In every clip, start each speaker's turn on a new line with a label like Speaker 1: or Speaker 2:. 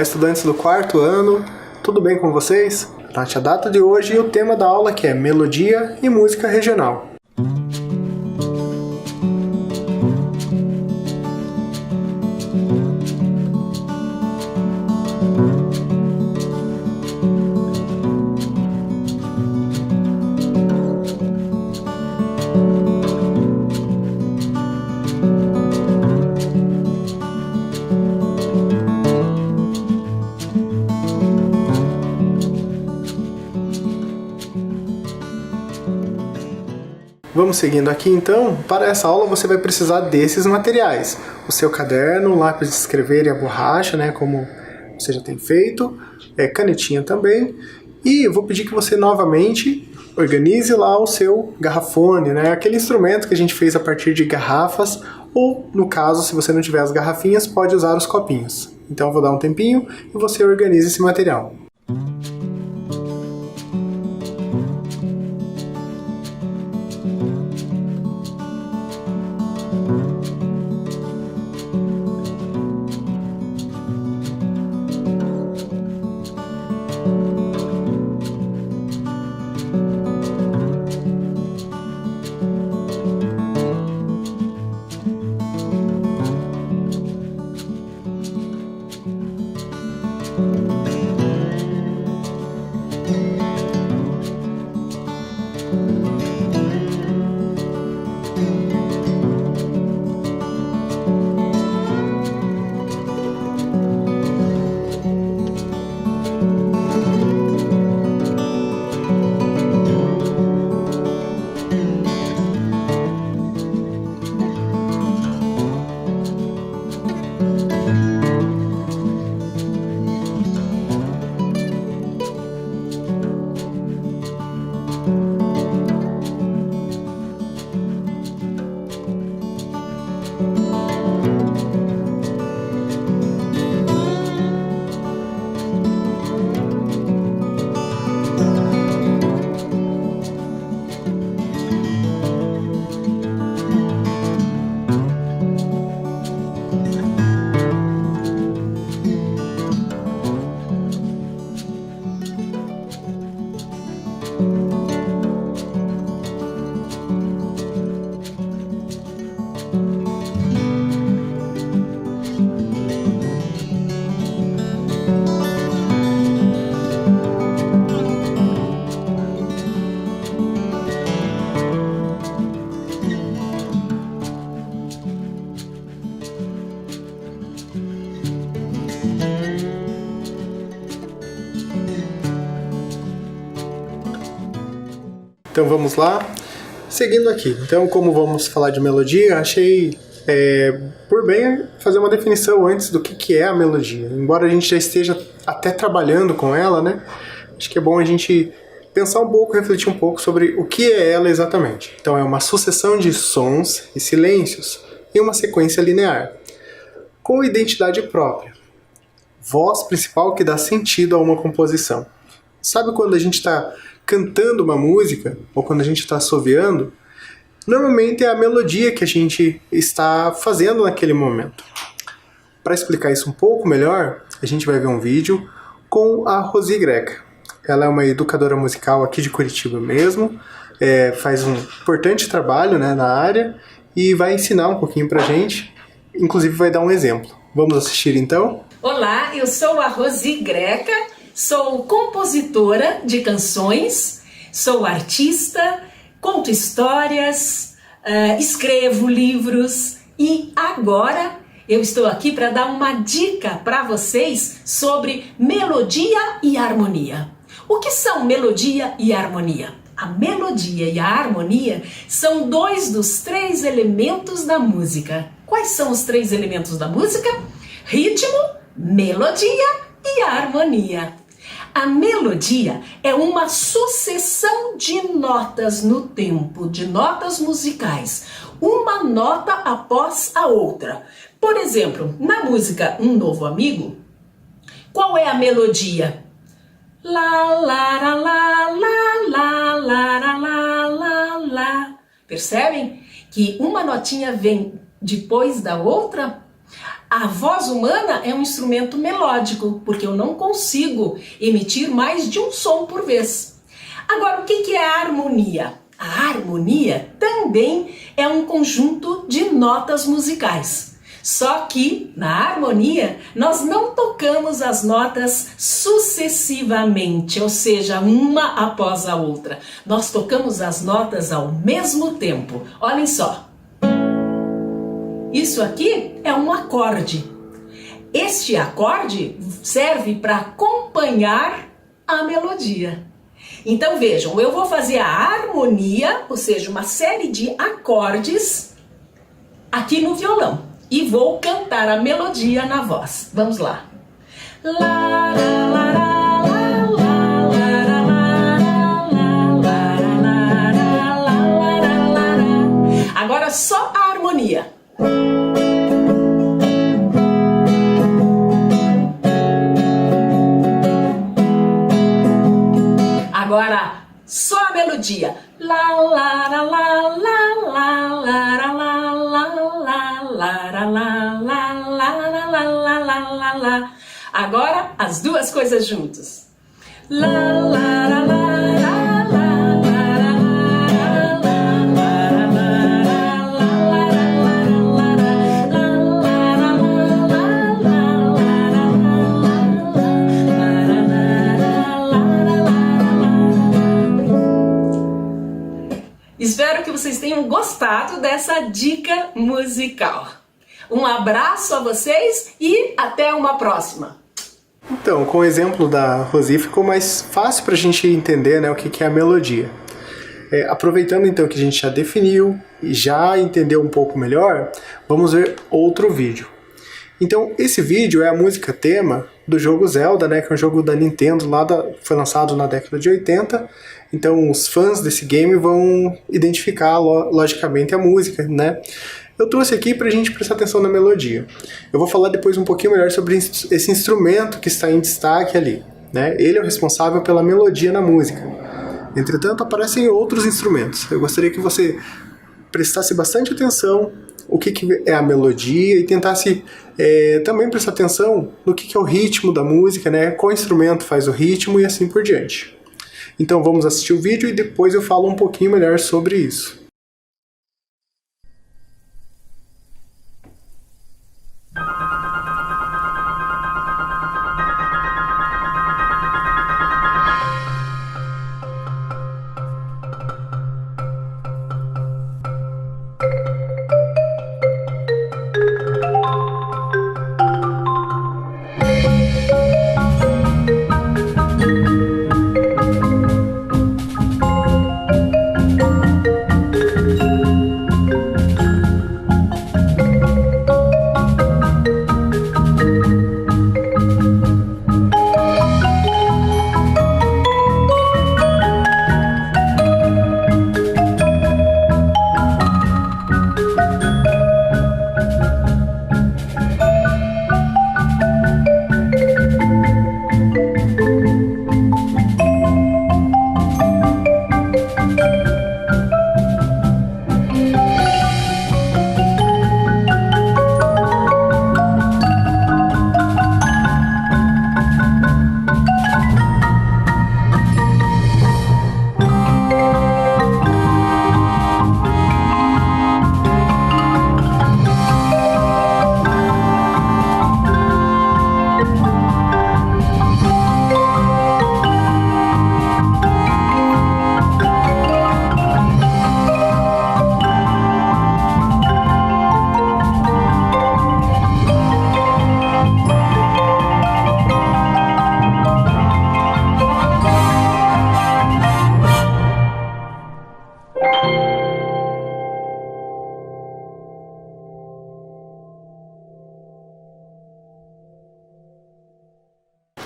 Speaker 1: estudantes do 4º ano, tudo bem com vocês? Note a data de hoje e o tema da aula que é Melodia e Música Regional. Vamos seguindo aqui então. Para essa aula você vai precisar desses materiais. O seu caderno, o lápis de escrever e a borracha, né, como você já tem feito, canetinha também. E eu vou pedir que você novamente organize lá o seu garrafone, né, aquele instrumento que a gente fez a partir de garrafas, ou no caso, se você não tiver as garrafinhas, pode usar os copinhos. Então eu vou dar um tempinho e você organiza esse material. Então vamos lá, seguindo aqui. Então, como vamos falar de melodia, achei por bem fazer uma definição antes do que é a melodia. Embora a gente já esteja até trabalhando com ela, né? Acho que é bom a gente pensar um pouco, refletir um pouco sobre o que é ela exatamente. Então é uma sucessão de sons e silêncios em uma sequência linear, com identidade própria. Voz principal que dá sentido a uma composição. Sabe quando a gente está cantando uma música, ou quando a gente está assoviando, normalmente é a melodia que a gente está fazendo naquele momento. Para explicar isso um pouco melhor, a gente vai ver um vídeo com a Rosi Greca. Ela é uma educadora musical aqui de Curitiba mesmo, faz um importante trabalho, né, na área e vai ensinar um pouquinho pra gente, inclusive vai dar um exemplo. Vamos assistir então?
Speaker 2: Olá, eu sou a Rosi Greca, sou compositora de canções, sou artista, conto histórias, escrevo livros e agora eu estou aqui para dar uma dica para vocês sobre melodia e harmonia. O que são melodia e harmonia? A melodia e a harmonia são dois dos 3 elementos da música. Quais são os 3 elementos da música? Ritmo, melodia e harmonia. A melodia é uma sucessão de notas no tempo, de notas musicais, uma nota após a outra. Por exemplo, na música Um Novo Amigo, qual é a melodia? Lá, lá, lá, lá, lá, lá, lá, lá, lá, lá. Percebem que uma notinha vem depois da outra? A voz humana é um instrumento melódico, porque eu não consigo emitir mais de um som por vez. Agora, o que é a harmonia? A harmonia também é um conjunto de notas musicais. Só que, na harmonia, nós não tocamos as notas sucessivamente, ou seja, uma após a outra. Nós tocamos as notas ao mesmo tempo. Olhem só. Isso aqui é um acorde. Este acorde serve para acompanhar a melodia. Então vejam, eu vou fazer a harmonia, ou seja, uma série de acordes aqui no violão. E vou cantar a melodia na voz. Vamos lá. Agora só a harmonia. Agora só a melodia. La la la la la la la la la. Agora as duas coisas juntas. La la la la Espero que vocês tenham gostado dessa dica musical. Um abraço a vocês e até uma próxima.
Speaker 1: Então, com o exemplo da Rosi, ficou mais fácil para a gente entender, né, o que é a melodia. Aproveitando então que a gente já definiu e já entendeu um pouco melhor, vamos ver outro vídeo. Então, esse vídeo é a música tema do jogo Zelda, né, que é um jogo da Nintendo, foi lançado na década de 80. Então, os fãs desse game vão identificar, logicamente, a música, né? Eu trouxe aqui para a gente prestar atenção na melodia. Eu vou falar depois um pouquinho melhor sobre esse instrumento que está em destaque ali, né? Ele é o responsável pela melodia na música. Entretanto, aparecem outros instrumentos. Eu gostaria que você prestasse bastante atenção o que é a melodia e tentasse também prestar atenção no que é o ritmo da música, né? Qual instrumento faz o ritmo e assim por diante. Então vamos assistir o vídeo e depois eu falo um pouquinho melhor sobre isso.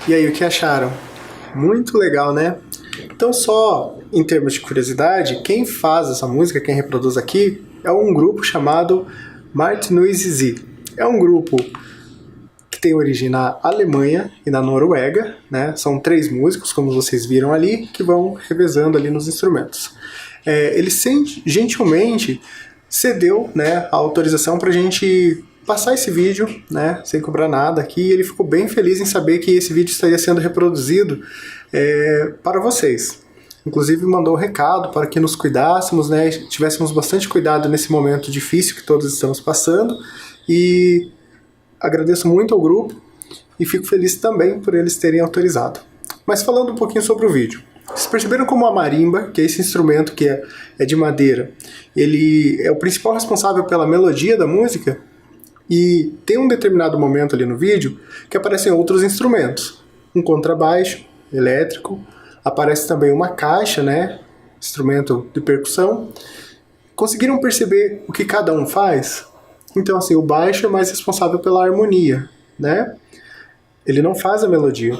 Speaker 1: E aí, o que acharam? Muito legal, né? Então, só em termos de curiosidade, quem faz essa música, quem reproduz aqui, é um grupo chamado Martinuzzi. É um grupo que tem origem na Alemanha e na Noruega, né? São 3 músicos, como vocês viram ali, que vão revezando ali nos instrumentos. Ele gentilmente cedeu, né, a autorização para a gente passar esse vídeo, né, sem cobrar nada aqui, e ele ficou bem feliz em saber que esse vídeo estaria sendo reproduzido para vocês. Inclusive mandou um recado para que nos cuidássemos, né, tivéssemos bastante cuidado nesse momento difícil que todos estamos passando, e agradeço muito ao grupo e fico feliz também por eles terem autorizado. Mas falando um pouquinho sobre o vídeo. Vocês perceberam como a marimba, que é esse instrumento que é de madeira, ele é o principal responsável pela melodia da música? E tem um determinado momento ali no vídeo que aparecem outros instrumentos. Um contrabaixo elétrico, aparece também uma caixa, né? Instrumento de percussão. Conseguiram perceber o que cada um faz? Então, assim, o baixo é mais responsável pela harmonia, né? Ele não faz a melodia.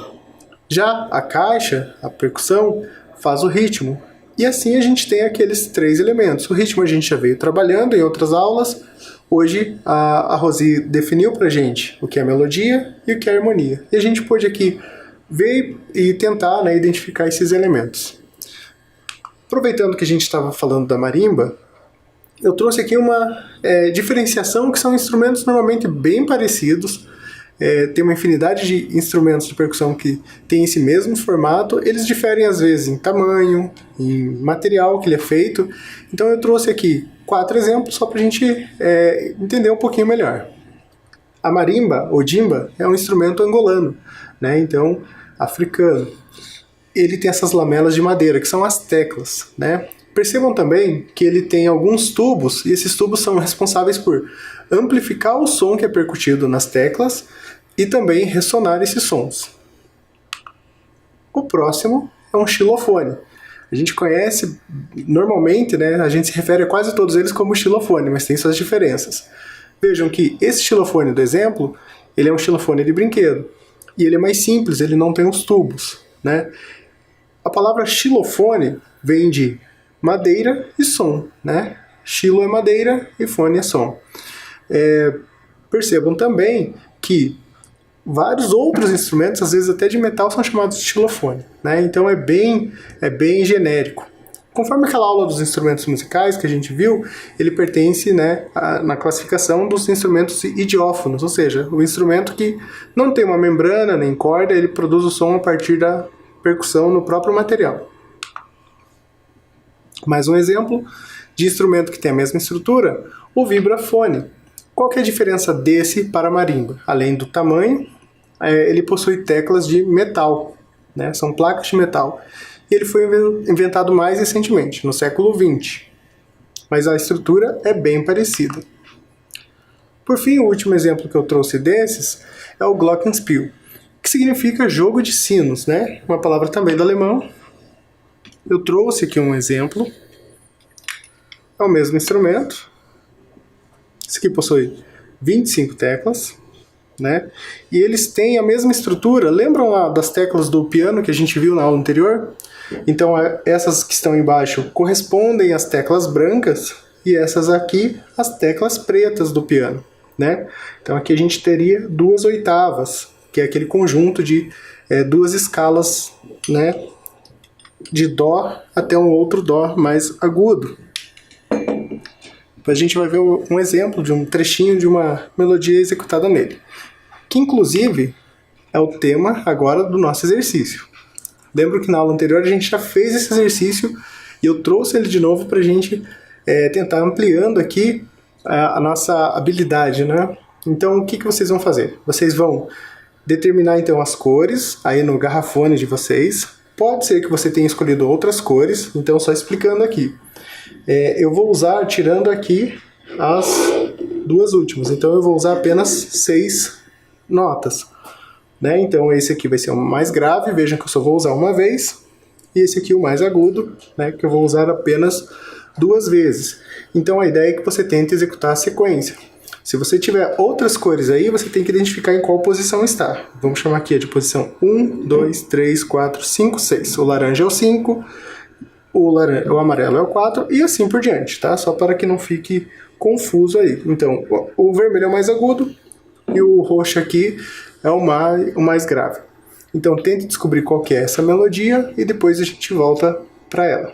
Speaker 1: Já a caixa, a percussão, faz o ritmo. E assim a gente tem aqueles 3 elementos. O ritmo a gente já veio trabalhando em outras aulas. Hoje a Rosi definiu pra gente o que é melodia e o que é harmonia. E a gente pôde aqui ver e tentar, né, identificar esses elementos. Aproveitando que a gente estava falando da marimba, eu trouxe aqui uma diferenciação que são instrumentos normalmente bem parecidos. Tem uma infinidade de instrumentos de percussão que tem esse mesmo formato. Eles diferem às vezes em tamanho, em material que ele é feito. Então eu trouxe aqui 4 exemplos só para a gente entender um pouquinho melhor. A marimba, ou jimba, é um instrumento angolano, né? Então, africano. Ele tem essas lamelas de madeira, que são as teclas, né? Percebam também que ele tem alguns tubos, e esses tubos são responsáveis por amplificar o som que é percutido nas teclas e também ressonar esses sons. O próximo é um xilofone. A gente conhece, normalmente, né, a gente se refere a quase todos eles como xilofone, mas tem suas diferenças. Vejam que esse xilofone do exemplo, ele é um xilofone de brinquedo. E ele é mais simples, ele não tem os tubos, né? A palavra xilofone vem de madeira e som, né? Xilo é madeira e fone é som. Percebam também que vários outros instrumentos, às vezes até de metal, são chamados de xilofone, né? Então é bem genérico. Conforme aquela aula dos instrumentos musicais que a gente viu, ele pertence, né, na classificação dos instrumentos idiófonos, ou seja, o instrumento que não tem uma membrana nem corda, ele produz o som a partir da percussão no próprio material. Mais um exemplo de instrumento que tem a mesma estrutura, o vibrafone. Qual que é a diferença desse para a marimba? Além do tamanho, ele possui teclas de metal, né? São placas de metal. E ele foi inventado mais recentemente, no século XX. Mas a estrutura é bem parecida. Por fim, o último exemplo que eu trouxe desses é o glockenspiel, que significa jogo de sinos, né? Uma palavra também do alemão. Eu trouxe aqui um exemplo. É o mesmo instrumento. Esse aqui possui 25 teclas, né? E eles têm a mesma estrutura. Lembram lá das teclas do piano que a gente viu na aula anterior? Então essas que estão embaixo correspondem às teclas brancas e essas aqui às teclas pretas do piano, né? Então aqui a gente teria 2 oitavas, que é aquele conjunto de 2 escalas, né? De dó até um outro dó mais agudo. A gente vai ver um exemplo de um trechinho de uma melodia executada nele, que inclusive é o tema agora do nosso exercício. Lembro que na aula anterior a gente já fez esse exercício e eu trouxe ele de novo para a gente tentar ampliando aqui a nossa habilidade, né? Então o que vocês vão fazer? Vocês vão determinar então as cores aí no garrafone de vocês. Pode ser que você tenha escolhido outras cores, então só explicando aqui. Eu vou usar, tirando aqui as 2 últimas, então eu vou usar apenas 6 notas, né? Então esse aqui vai ser o mais grave, vejam que eu só vou usar uma vez, e esse aqui o mais agudo, né, que eu vou usar apenas 2 vezes. Então a ideia é que você tente executar a sequência. Se você tiver outras cores aí, você tem que identificar em qual posição está. Vamos chamar aqui de posição 1, 2, 3, 4, 5, 6. O laranja é o 5, o amarelo é o 4 e assim por diante, tá? Só para que não fique confuso aí. Então, o vermelho é o mais agudo e o roxo aqui é o mais grave. Então, tente descobrir qual que é essa melodia e depois a gente volta para ela.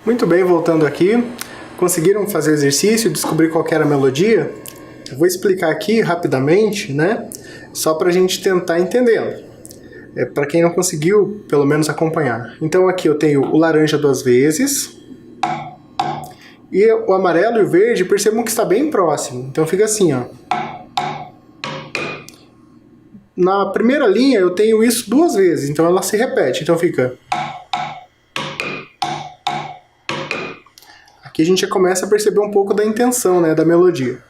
Speaker 1: Muito bem, voltando aqui, conseguiram fazer o exercício, descobrir qual que era a melodia? Eu vou explicar aqui rapidamente, né? Só para a gente tentar entender. Para quem não conseguiu, pelo menos acompanhar. Então aqui eu tenho o laranja 2 vezes, e o amarelo e o verde, percebam que está bem próximo. Então fica assim, ó. Na primeira linha eu tenho isso 2 vezes, então ela se repete. Então fica... Aqui a gente já começa a perceber um pouco da intenção, né, da melodia.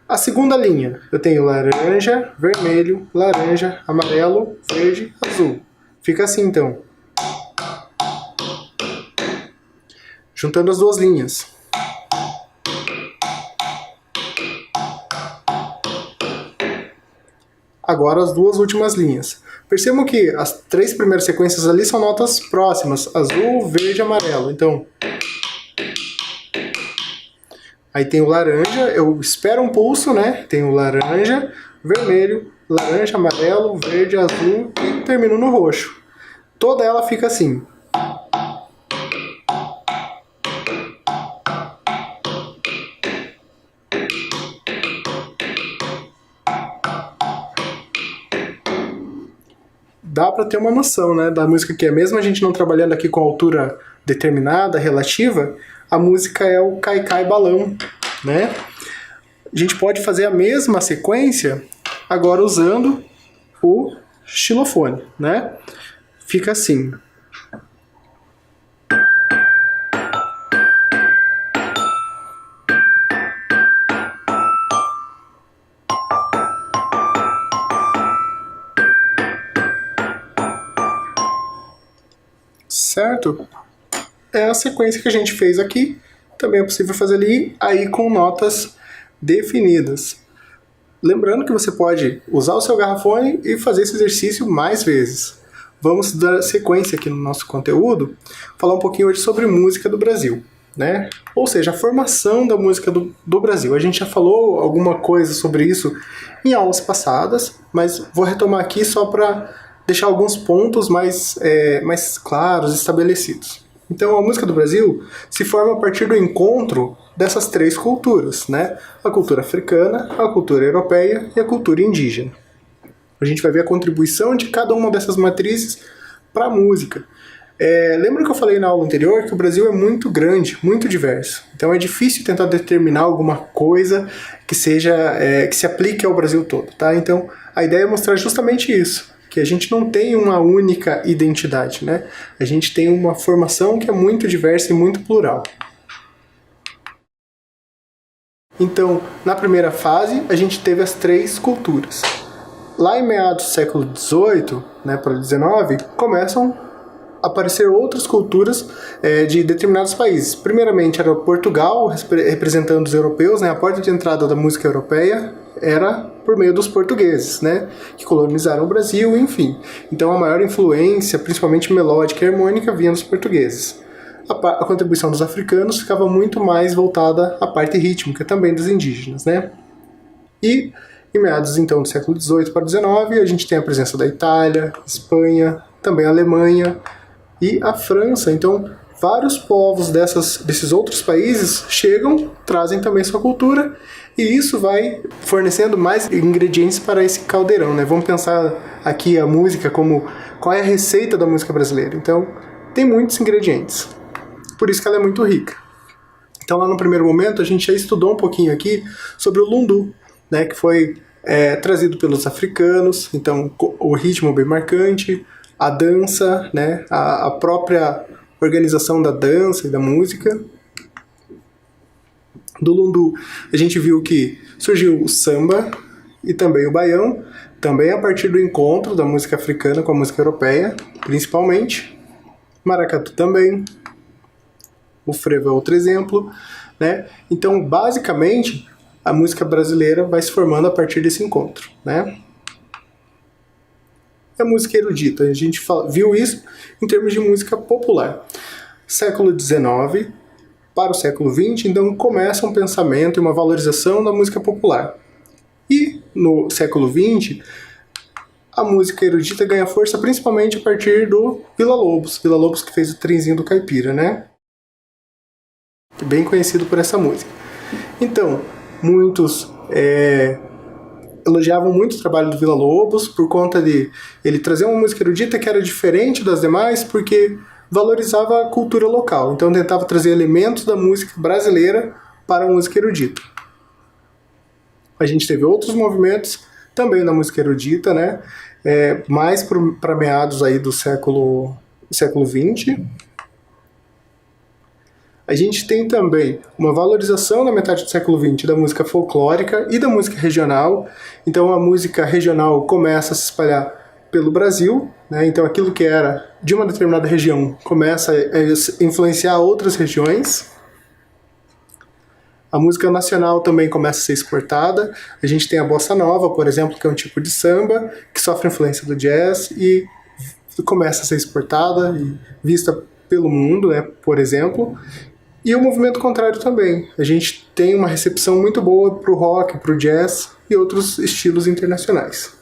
Speaker 1: A segunda linha, eu tenho laranja, vermelho, laranja, amarelo, verde, azul. Fica assim, então. Juntando as 2 linhas. Agora as 2 últimas linhas. Percebam que as 3 primeiras sequências ali são notas próximas. Azul, verde e amarelo. Então... Aí tem o laranja, eu espero um pulso, né? Tem o laranja, vermelho, laranja, amarelo, verde, azul e termino no roxo. Toda ela fica assim. Dá para ter uma noção, né, da música que é. Mesmo a gente não trabalhando aqui com altura determinada, relativa, a música é o Cai-Cai Balão, né? A gente pode fazer a mesma sequência agora usando o xilofone, né? Fica assim. Certo? É a sequência que a gente fez aqui. Também é possível fazer ali, aí com notas definidas. Lembrando que você pode usar o seu garrafone e fazer esse exercício mais vezes. Vamos dar sequência aqui no nosso conteúdo, falar um pouquinho hoje sobre música do Brasil, né? Ou seja, a formação da música do Brasil. A gente já falou alguma coisa sobre isso em aulas passadas, mas vou retomar aqui só para deixar alguns pontos mais claros, estabelecidos. Então, a música do Brasil se forma a partir do encontro dessas 3 culturas, né? A cultura africana, a cultura europeia e a cultura indígena. A gente vai ver a contribuição de cada uma dessas matrizes para a música. Lembra que eu falei na aula anterior que o Brasil é muito grande, muito diverso. Então é difícil tentar determinar alguma coisa que se aplique ao Brasil todo, tá? Então a ideia é mostrar justamente isso, que a gente não tem uma única identidade, né? A gente tem uma formação que é muito diversa e muito plural. Então, na primeira fase, a gente teve as 3 culturas. Lá em meados do século XVIII, né, para o XIX, começam a aparecer outras culturas de determinados países. Primeiramente era Portugal, representando os europeus, né? A porta de entrada da música europeia era por meio dos portugueses, né, que colonizaram o Brasil, enfim. Então a maior influência, principalmente melódica e harmônica, vinha dos portugueses. A contribuição dos africanos ficava muito mais voltada à parte rítmica, também dos indígenas, né? E em meados então do século XVIII para o XIX, a gente tem a presença da Itália, Espanha, também a Alemanha e a França. Então vários povos desses outros países chegam, trazem também sua cultura, e isso vai fornecendo mais ingredientes para esse caldeirão, né? Vamos pensar aqui a música como qual é a receita da música brasileira. Então, tem muitos ingredientes. Por isso que ela é muito rica. Então, lá no primeiro momento, a gente já estudou um pouquinho aqui sobre o lundu, né? Que foi trazido pelos africanos. Então, o ritmo bem marcante, a dança, né? A própria organização da dança e da música. Do lundu, a gente viu que surgiu o samba e também o baião, também a partir do encontro da música africana com a música europeia, principalmente. Maracatu também. O frevo é outro exemplo, né? Então, basicamente, a música brasileira vai se formando a partir desse encontro, né? A música erudita, a gente viu isso em termos de música popular. Século XIX para o século XX, então começa um pensamento e uma valorização da música popular. E no século XX, a música erudita ganha força principalmente a partir do Villa-Lobos. Villa-Lobos que fez o Trenzinho do Caipira, né? Bem conhecido por essa música. Então, muitos elogiavam muito o trabalho do Villa-Lobos por conta de ele trazer uma música erudita que era diferente das demais, porque valorizava a cultura local. Então, tentava trazer elementos da música brasileira para a música erudita. A gente teve outros movimentos também na música erudita, né? Mais para meados aí do século XX. A gente tem também uma valorização na metade do século XX da música folclórica e da música regional. Então a música regional começa a se espalhar pelo Brasil, né? Então aquilo que era de uma determinada região começa a influenciar outras regiões. A música nacional também começa a ser exportada. A gente tem a bossa nova, por exemplo, que é um tipo de samba que sofre influência do jazz e começa a ser exportada e vista pelo mundo, né? Por exemplo. E o movimento contrário também. A gente tem uma recepção muito boa para o rock, para o jazz e outros estilos internacionais.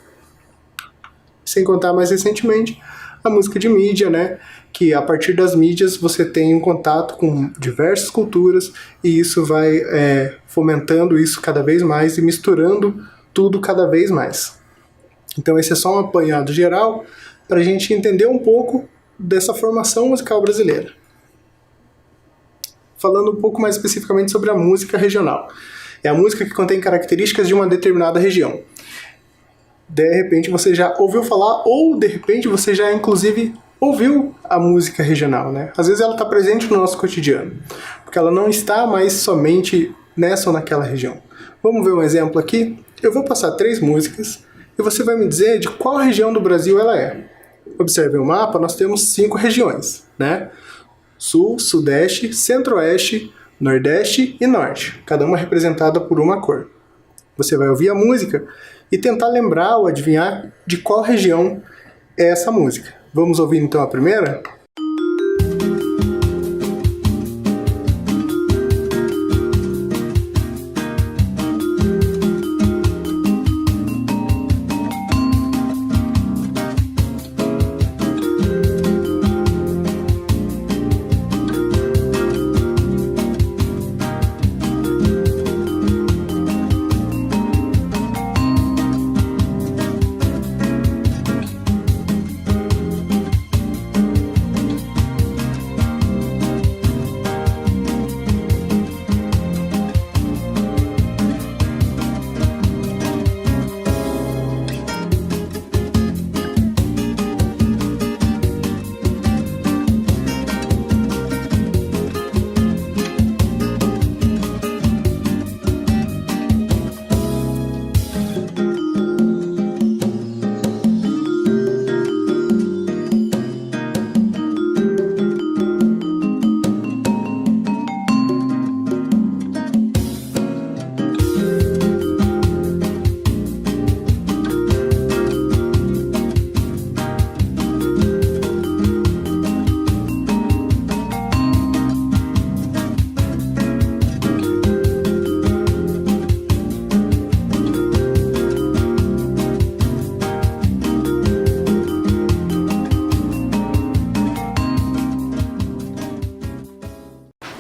Speaker 1: Sem contar mais recentemente a música de mídia, né? Que a partir das mídias você tem um contato com diversas culturas e isso vai fomentando isso cada vez mais e misturando tudo cada vez mais. Então esse é só um apanhado geral para a gente entender um pouco dessa formação musical brasileira. Falando um pouco mais especificamente sobre a música regional. É a música que contém características de uma determinada região. De repente você já ouviu falar, ou de repente você já inclusive ouviu a música regional, né? Às vezes ela está presente no nosso cotidiano, porque ela não está mais somente nessa ou naquela região. Vamos ver um exemplo aqui? Eu vou passar 3 músicas e você vai me dizer de qual região do Brasil ela é. Observe o mapa, nós temos 5 regiões, né? Sul, Sudeste, Centro-Oeste, Nordeste e Norte, cada uma representada por uma cor. Você vai ouvir a música e tentar lembrar ou adivinhar de qual região é essa música. Vamos ouvir então a primeira?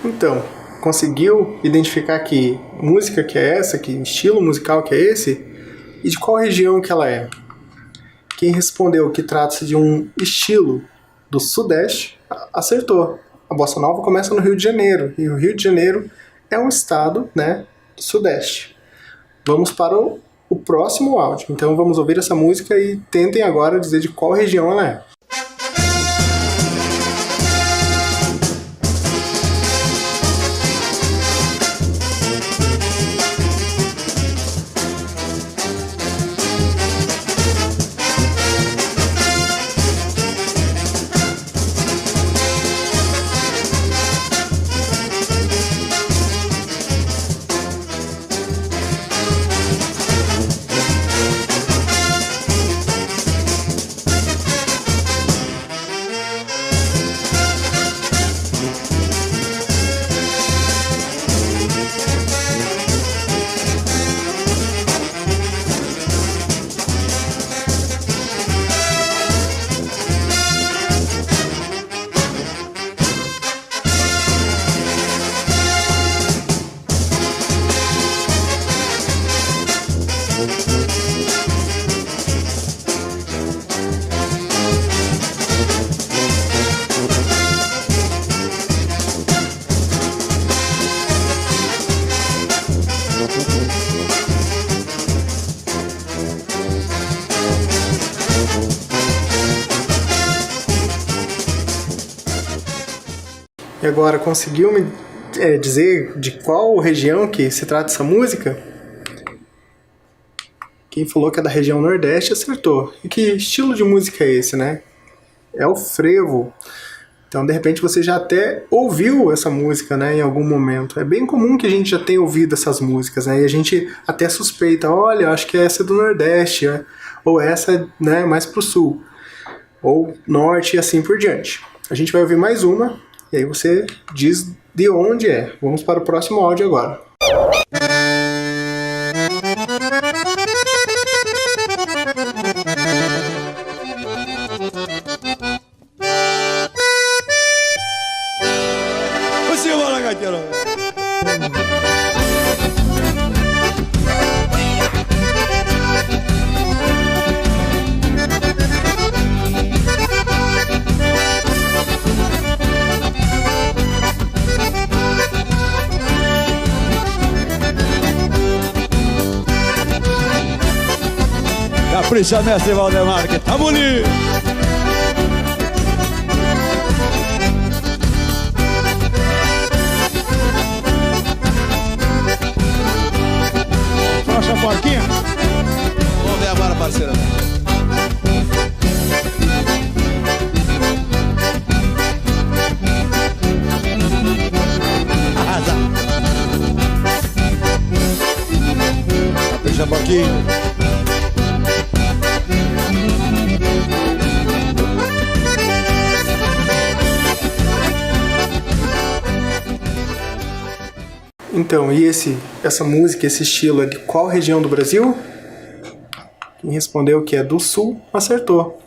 Speaker 1: Então, conseguiu identificar que música que é essa, que estilo musical que é esse, e de qual região que ela é? Quem respondeu que trata-se de um estilo do Sudeste, acertou. A Bossa Nova começa no Rio de Janeiro, e o Rio de Janeiro é um estado, né, do Sudeste. Vamos para o próximo áudio. Então vamos ouvir essa música e tentem agora dizer de qual região ela é. E agora, conseguiu me dizer de qual região que se trata essa música? Quem falou que é da região Nordeste acertou. E que estilo de música é esse, né? É o frevo. Então, de repente, você já até ouviu essa música, né, em algum momento. É bem comum que a gente já tenha ouvido essas músicas, né? E a gente até suspeita, olha, acho que essa é do Nordeste, né? Ou essa, né, mais pro Sul. Ou Norte e assim por diante. A gente vai ouvir mais uma, e aí você diz de onde é. Vamos para o próximo áudio agora.
Speaker 3: Capricha, mestre Valdemar, que tá bonito. Rocha Porquinha.
Speaker 4: Vamos ver agora, parceiro.
Speaker 3: Arrasa. Capricha, Porquinha.
Speaker 1: Então, e essa música, esse estilo é de qual região do Brasil? Quem respondeu que é do Sul, acertou.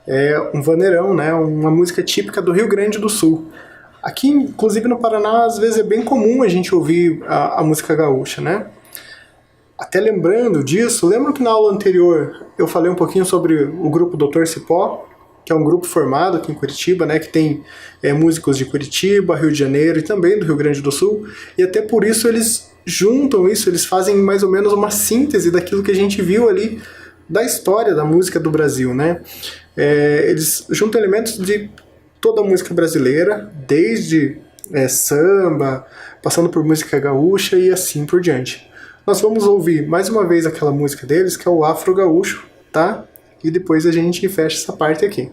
Speaker 1: É um vaneirão, né? Uma música típica do Rio Grande do Sul. Aqui, inclusive no Paraná, às vezes é bem comum a gente ouvir a música gaúcha, né? Até lembrando disso, lembro que na aula anterior eu falei um pouquinho sobre o grupo Dr. Cipó, que é um grupo formado aqui em Curitiba, né, que tem músicos de Curitiba, Rio de Janeiro e também do Rio Grande do Sul, e até por isso eles juntam isso, eles fazem mais ou menos uma síntese daquilo que a gente viu ali da história da música do Brasil, né? Eles juntam elementos de toda a música brasileira, desde samba, passando por música gaúcha e assim por diante. Nós vamos ouvir mais uma vez aquela música deles, que é o Afro Gaúcho, tá? E depois a gente fecha essa parte aqui.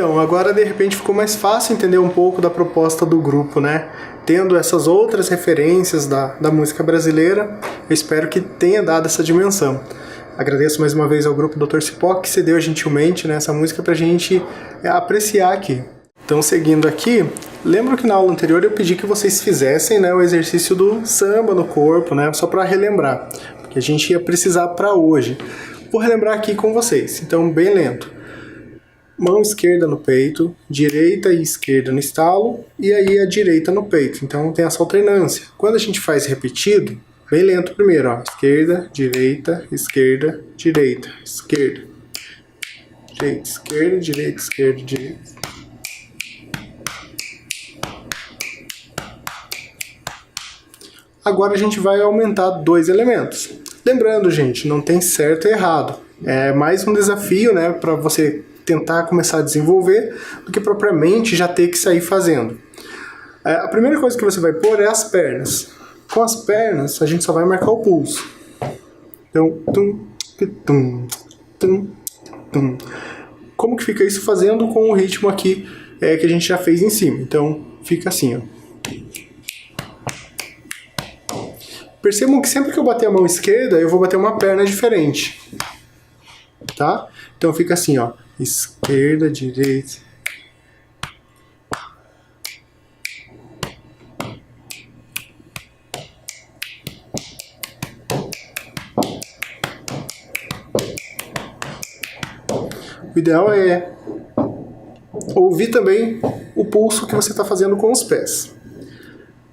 Speaker 1: Então, agora de repente ficou mais fácil entender um pouco da proposta do grupo, né? Tendo essas outras referências da música brasileira, eu espero que tenha dado essa dimensão. Agradeço mais uma vez ao grupo Dr. Cipó, que cedeu gentilmente, né, essa música pra gente apreciar aqui. Então, seguindo aqui, lembro que na aula anterior eu pedi que vocês fizessem, né, o exercício do samba no corpo, né, só para relembrar, porque a gente ia precisar para hoje. Vou relembrar aqui com vocês, então bem lento. Mão esquerda no peito, direita e esquerda no estalo, e aí a direita no peito. Então tem essa alternância. Quando a gente faz repetido, bem lento primeiro, ó. Esquerda, direita, esquerda, direita, esquerda. Direita, esquerda, direita, esquerda, direita. Agora a gente vai aumentar 2 elementos. Lembrando, gente, não tem certo e errado. É mais um desafio, né, para você tentar começar a desenvolver do que propriamente já ter que sair fazendo. A primeira coisa que você vai pôr é as pernas. Com as pernas, a gente só vai marcar o pulso. Então, tum, tum, tum, tum. Como que fica isso fazendo com o ritmo aqui que a gente já fez em cima? Então, fica assim, ó. Percebam que sempre que eu bater a mão esquerda, eu vou bater uma perna diferente. Tá? Então fica assim, ó. Esquerda, direita. O ideal é ouvir também o pulso que você está fazendo com os pés.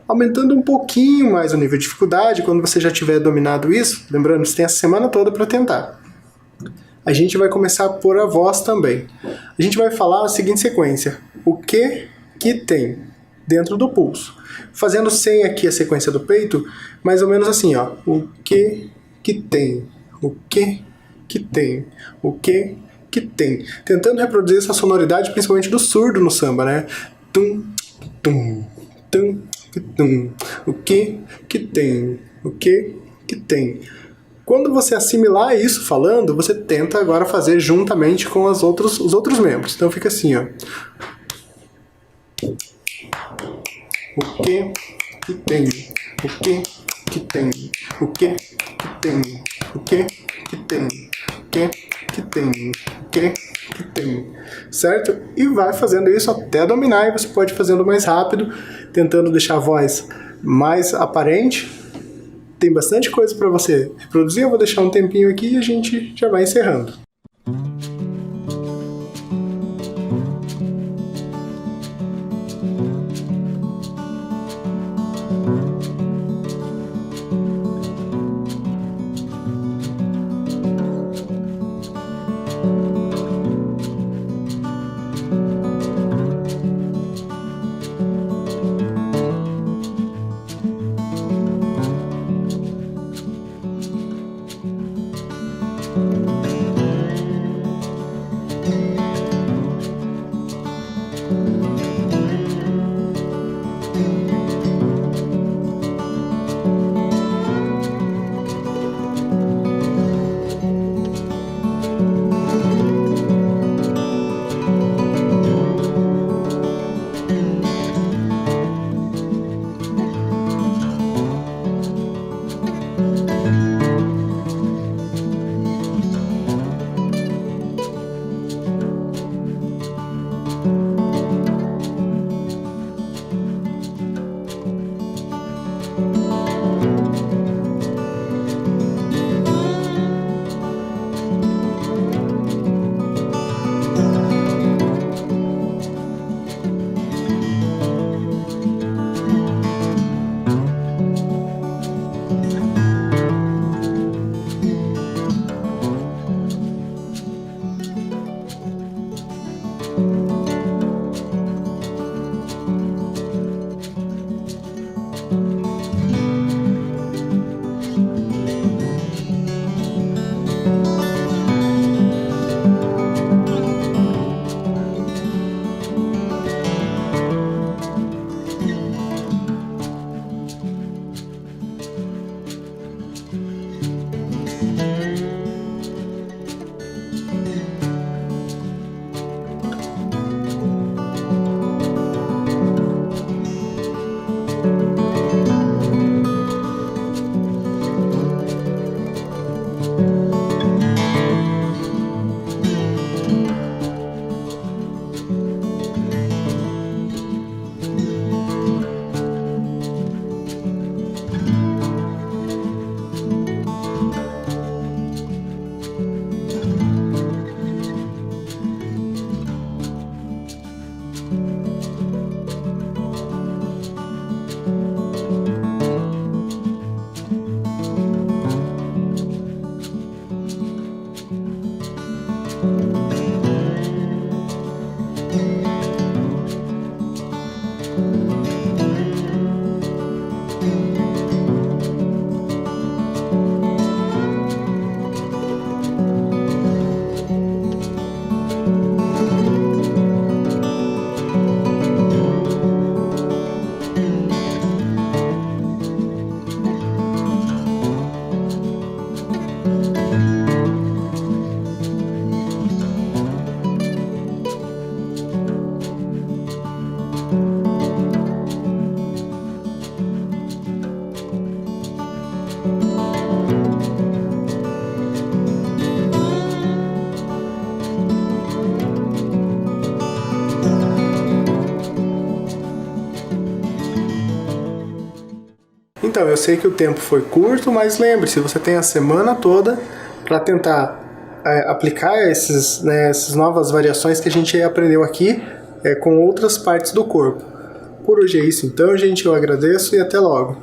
Speaker 1: Aumentando um pouquinho mais o nível de dificuldade, quando você já tiver dominado isso, lembrando, você tem a semana toda para tentar. A gente vai começar a pôr a voz também. A gente vai falar a seguinte sequência. O que tem dentro do pulso. Fazendo sem aqui a sequência do peito, mais ou menos assim, ó. O que tem. O que tem. O que tem. Tentando reproduzir essa sonoridade, principalmente do surdo no samba, né? Tum, tum, tum. O que tem? O que tem? Quando você assimilar isso falando, você tenta agora fazer juntamente com os outros membros. Então fica assim, ó. O que tem? O que tem? O que tem? O que tem? O que tem? O que tem? Certo? E vai fazendo isso até dominar, e você pode ir fazendo mais rápido, tentando deixar a voz mais aparente. Tem bastante coisa para você reproduzir, eu vou deixar um tempinho aqui e a gente já vai encerrando. Então, eu sei que o tempo foi curto, mas lembre-se, você tem a semana toda para tentar aplicar essas novas variações que a gente aprendeu aqui com outras partes do corpo. Por hoje é isso então, gente. Eu agradeço e até logo.